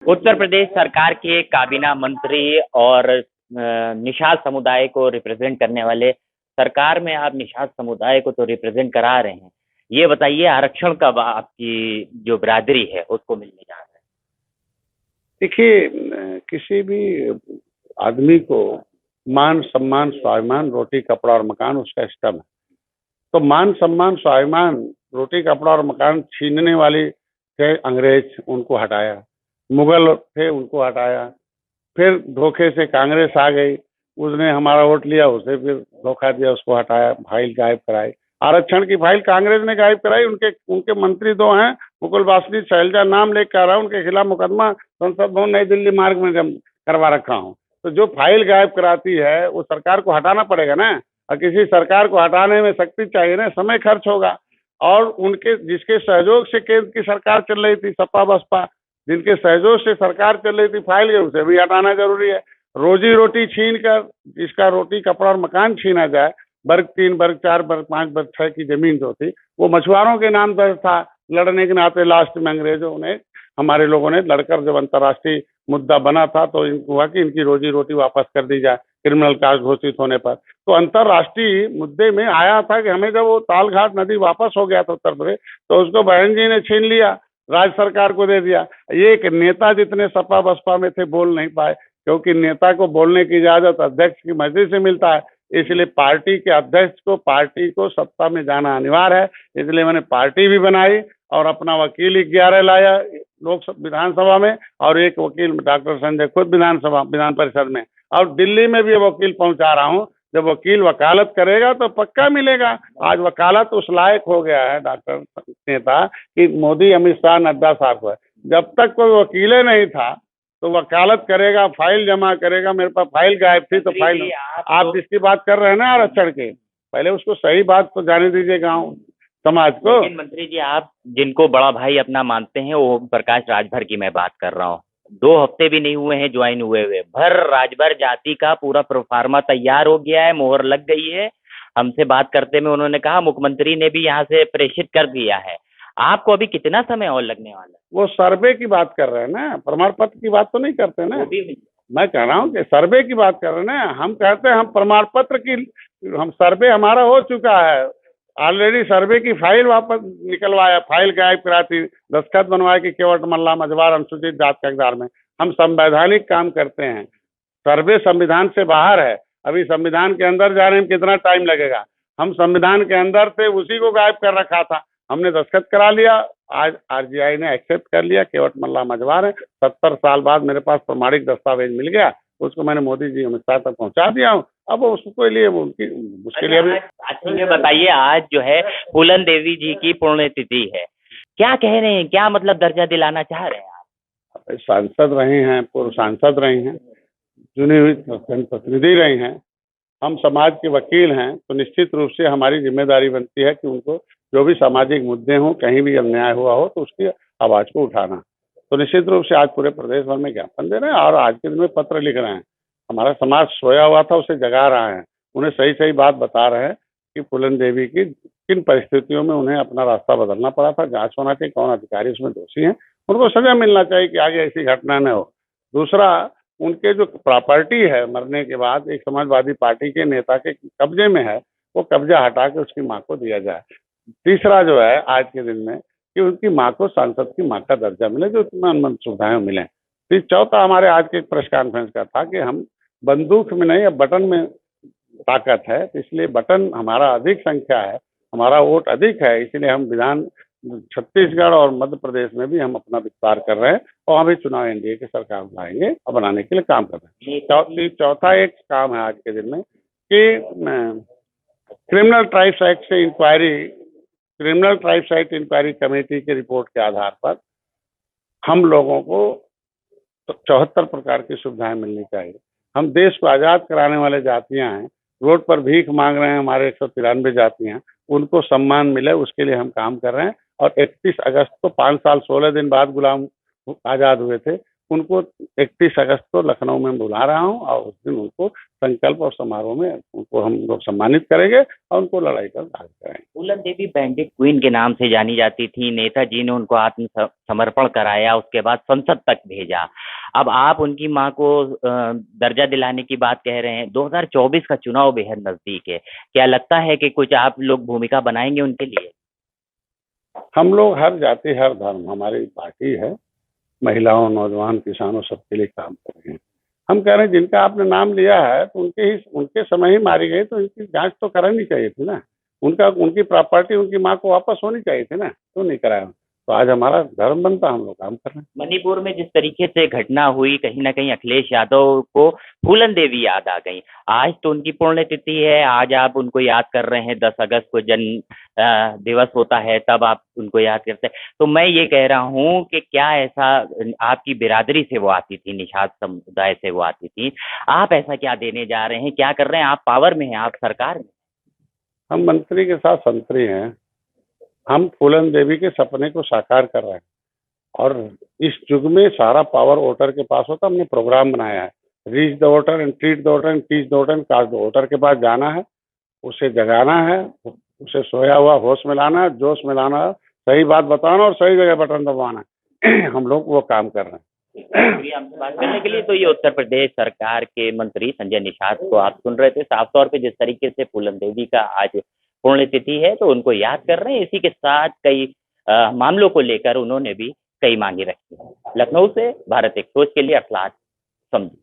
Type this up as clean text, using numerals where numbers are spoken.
उत्तर प्रदेश सरकार के काबीना मंत्री और निषाद समुदाय को रिप्रेजेंट करने वाले, सरकार में आप निषाद समुदाय को तो रिप्रेजेंट करा रहे हैं। ये बताइए, आरक्षण कब आपकी जो बिरादरी है उसको मिलने जा रहा है? देखिए, किसी भी आदमी को मान सम्मान स्वाभिमान रोटी कपड़ा और मकान उसका स्तंभ है। तो मान सम्मान स्वाभिमान रोटी कपड़ा और मकान छीनने वाले थे अंग्रेज, उनको हटाया। मुगल थे, उनको हटाया। फिर धोखे से कांग्रेस आ गई, उसने हमारा वोट लिया, उसे फिर धोखा दिया, उसको हटाया, फाइल गायब कराई। आरक्षण की फाइल कांग्रेस ने गायब कराई। उनके उनके मंत्री दो हैं, मुकुल वासनिक, शैलजा, नाम लेकर आ रहा हूं, उनके खिलाफ मुकदमा संसद भवन नई दिल्ली मार्ग में करवा रखा हूं। तो जो फाइल गायब कराती है वो सरकार को हटाना पड़ेगा ना, और किसी सरकार को हटाने में शक्ति चाहिए ना, समय खर्च होगा। और उनके जिसके सहयोग से केंद्र की सरकार चल रही थी, सपा बसपा, जिनके सहयोग से सरकार चल रही थी, फाइल उसे भी हटाना जरूरी है। रोजी रोटी छीन कर जिसका रोटी कपड़ा और मकान छीना जाए, वर्ग 3, वर्ग 4, वर्ग 5, वर्ग 6 की जमीन जो थी वो मछुआरों के नाम दर्ज था। लड़ने के नाते लास्ट में अंग्रेजों ने, हमारे लोगों ने लड़कर, जब अंतर्राष्ट्रीय मुद्दा बना था तो इनको हुआ कि इनकी रोजी रोटी वापस कर दी जाए क्रिमिनल कास्ट घोषित होने पर। तो अंतर्राष्ट्रीय मुद्दे में आया था कि हमें जब वो तालघाट नदी वापस हो गया था उत्तर प्रदेश, तो उसको बहन जी ने छीन लिया, राज्य सरकार को दे दिया। ये एक नेता जितने सपा बसपा में थे बोल नहीं पाए, क्योंकि नेता को बोलने की इजाजत अध्यक्ष की मर्जी से मिलता है। इसलिए पार्टी के अध्यक्ष को, पार्टी को सत्ता में जाना अनिवार्य है। इसलिए मैंने पार्टी भी बनाई और अपना वकील 11 लाया लोकसभा विधानसभा में, और एक वकील डॉक्टर संजय खुद विधान परिषद में, और दिल्ली में भी वकील पहुंचा रहा हूं। जब वकील वकालत करेगा तो पक्का मिलेगा। आज वकालत उस लायक हो गया है डॉक्टर नेता कि मोदी, अमित शाह, नड्डा साहब को है। जब तक कोई वकीले नहीं था तो वकालत करेगा, फाइल जमा करेगा। मेरे पास फाइल गायब थी तो फाइल, आप जिसकी बात कर रहे हैं ना आरक्षण की, पहले उसको सही बात तो जाने दीजिए गाँव समाज को। लेकिन मंत्री जी, आप जिनको बड़ा भाई अपना मानते हैं, ओम प्रकाश राजभर की मैं बात कर रहा हूँ। 2 हफ्ते भी नहीं हुए हैं ज्वाइन हुए हुए, भर राजभर जाति का पूरा प्रोफार्मा तैयार हो गया है, मोहर लग गई है। हमसे बात करते में उन्होंने कहा मुख्यमंत्री ने भी यहाँ से प्रेषित कर दिया है। आपको अभी कितना समय और लगने वाला है? वो सर्वे की बात कर रहे हैं ना, प्रमाण पत्र की बात तो नहीं करते ना। मैं कह रहा हूँ कि सर्वे की बात कर रहे हैं ना। हम कहते हैं हम प्रमाण पत्र की, हम सर्वे हमारा हो चुका है ऑलरेडी। सर्वे की फाइल वापस निकलवाया, फाइल गायब कराती, दस्तखत बनवाए कि केवट मल्ला मझवार अनुसूचित जात के हकदार में। हम संवैधानिक काम करते हैं। सर्वे संविधान से बाहर है। अभी संविधान के अंदर जाने में कितना टाइम लगेगा? हम संविधान के अंदर थे, उसी को गायब कर रखा था, हमने दस्तखत करा लिया। आज आरजीआई ने एक्सेप्ट कर लिया, केवट मल्ला मझवार है। 70 साल बाद मेरे पास प्रमाणिक दस्तावेज मिल गया, उसको मैंने मोदी जी, अमित शाह तक पहुंचा दिया हूँ। अब उसके लिए उसके लिए अभी अच्छा, ये बताइए, आज जो है फूलन देवी जी की पुण्यतिथि है, क्या कह रहे हैं, क्या मतलब दर्जा दिलाना चाह रहे हैं आप? सांसद रहे हैं, पूर्व सांसद रहे हैं, चुनी हुई जनप्रतिनिधि रहे हैं, हम समाज के वकील हैं, तो निश्चित रूप से हमारी जिम्मेदारी बनती है कि उनको जो भी सामाजिक मुद्दे हों, कहीं भी अन्याय हुआ हो तो उसकी आवाज को उठाना। तो निश्चित रूप से आज पूरे प्रदेश भर में ज्ञापन दे रहे हैं और आज के दिन में पत्र लिख रहे हैं। हमारा समाज सोया हुआ था, उसे जगा रहा है, उन्हें सही सही बात बता रहे हैं कि फूलन देवी की किन परिस्थितियों में उन्हें अपना रास्ता बदलना पड़ा था। जांच होना चाहिए, कौन अधिकारी उसमें दोषी हैं, उनको सजा मिलना चाहिए कि आगे ऐसी घटना न हो। दूसरा, उनके जो प्रॉपर्टी है मरने के बाद एक समाजवादी पार्टी के नेता के कब्जे में है, वो कब्जा हटा के उसकी माँ को दिया जाए। तीसरा जो है आज के दिन में कि उनकी माँ को सांसद की माँ का दर्जा मिले, जो उसमें सुविधाएं मिले। फिर चौथा हमारे आज के प्रेस कॉन्फ्रेंस का था कि हम बंदूक में नहीं, अब बटन में ताकत है, तो इसलिए बटन हमारा अधिक संख्या है, हमारा वोट अधिक है, इसलिए हम विधान छत्तीसगढ़ और मध्य प्रदेश में भी हम अपना विस्तार कर रहे हैं और अभी चुनाव एनडीए की सरकार बनाएंगे और बनाने के लिए काम कर रहे हैं। चौथा एक काम है आज के दिन में कि क्रिमिनल ट्राइब्स एक्ट से inquiry, criminal tribes act inquiry committee की रिपोर्ट के आधार पर हम लोगों को 74 प्रकार की सुविधाएं मिलनी चाहिए। हम देश को आज़ाद कराने वाले जातियां हैं, रोड पर भीख मांग रहे हैं हमारे 193 जातियां, उनको सम्मान मिले उसके लिए हम काम कर रहे हैं। और 31 अगस्त को 5 साल 16 दिन बाद गुलाम आज़ाद हुए थे, उनको 31 अगस्त को लखनऊ में बुला रहा हूँ और उस दिन उनको संकल्प और समारोह में उनको हम लोग सम्मानित करेंगे और उनको लड़ाई का भाग कराएंगे। फूलन देवी बैंडिट क्वीन के नाम से जानी जाती थी। नेताजी ने उनको आत्मसमर्पण कराया, उसके बाद संसद तक भेजा। अब आप उनकी मां को दर्जा दिलाने की बात कह रहे हैं। 2024 का चुनाव बेहद नजदीक है, क्या लगता है कि कुछ आप लोग भूमिका बनाएंगे उनके लिए? हम लोग हर जाति हर धर्म, हमारी पार्टी है, महिलाओं नौजवान किसानों सबके लिए काम कर रहे हैं। हम कह रहे हैं जिनका आपने नाम लिया है तो उनके समय ही मारी गई, तो इनकी जांच तो करानी चाहिए थी ना। उनकी प्रॉपर्टी उनकी माँ को वापस होनी चाहिए थी ना, क्यों नहीं कराया? तो आज हमारा धर्म बनता, हम लोग काम कर रहे हैं। मणिपुर में जिस तरीके से घटना हुई, कहीं ना कहीं अखिलेश यादव को फूलन देवी याद आ गई। आज तो उनकी पुण्यतिथि है, आज आप उनको याद कर रहे हैं। 10 अगस्त को जन्म दिवस होता है, तब आप उनको याद करते हैं। तो मैं ये कह रहा हूँ कि क्या ऐसा आपकी बिरादरी से वो आती थी, निषाद समुदाय से वो आती थी, आप ऐसा क्या देने जा रहे हैं, क्या कर रहे हैं? आप पावर में हैं, आप सरकार में। हम मंत्री के साथ संतरी हैं। हम फूलन देवी के सपने को साकार कर रहे हैं और इस युग में सारा पावर वोटर के पास होता। हमने प्रोग्राम बनाया है, reach the voter and treat the voter and teach the voter and cast the voter. के पास जाना है, उसे जगाना है, उसे सोया हुआ होश में लाना है, जोश में लाना है, सही बात बताना और सही जगह बटन दबाना है। हम लोग वो काम कर रहे हैं। शुक्रिया हमसे बात करने के लिए। तो ये उत्तर प्रदेश सरकार के मंत्री संजय निषाद को आप सुन रहे थे। साफ तौर पे जिस तरीके से फूलन देवी का आज पुण्यतिथि है तो उनको याद कर रहे हैं। इसी के साथ कई मामलों को लेकर उन्होंने भी कई मांगे रखी है। लखनऊ से भारत एक सोच के लिए अखलाक समझी।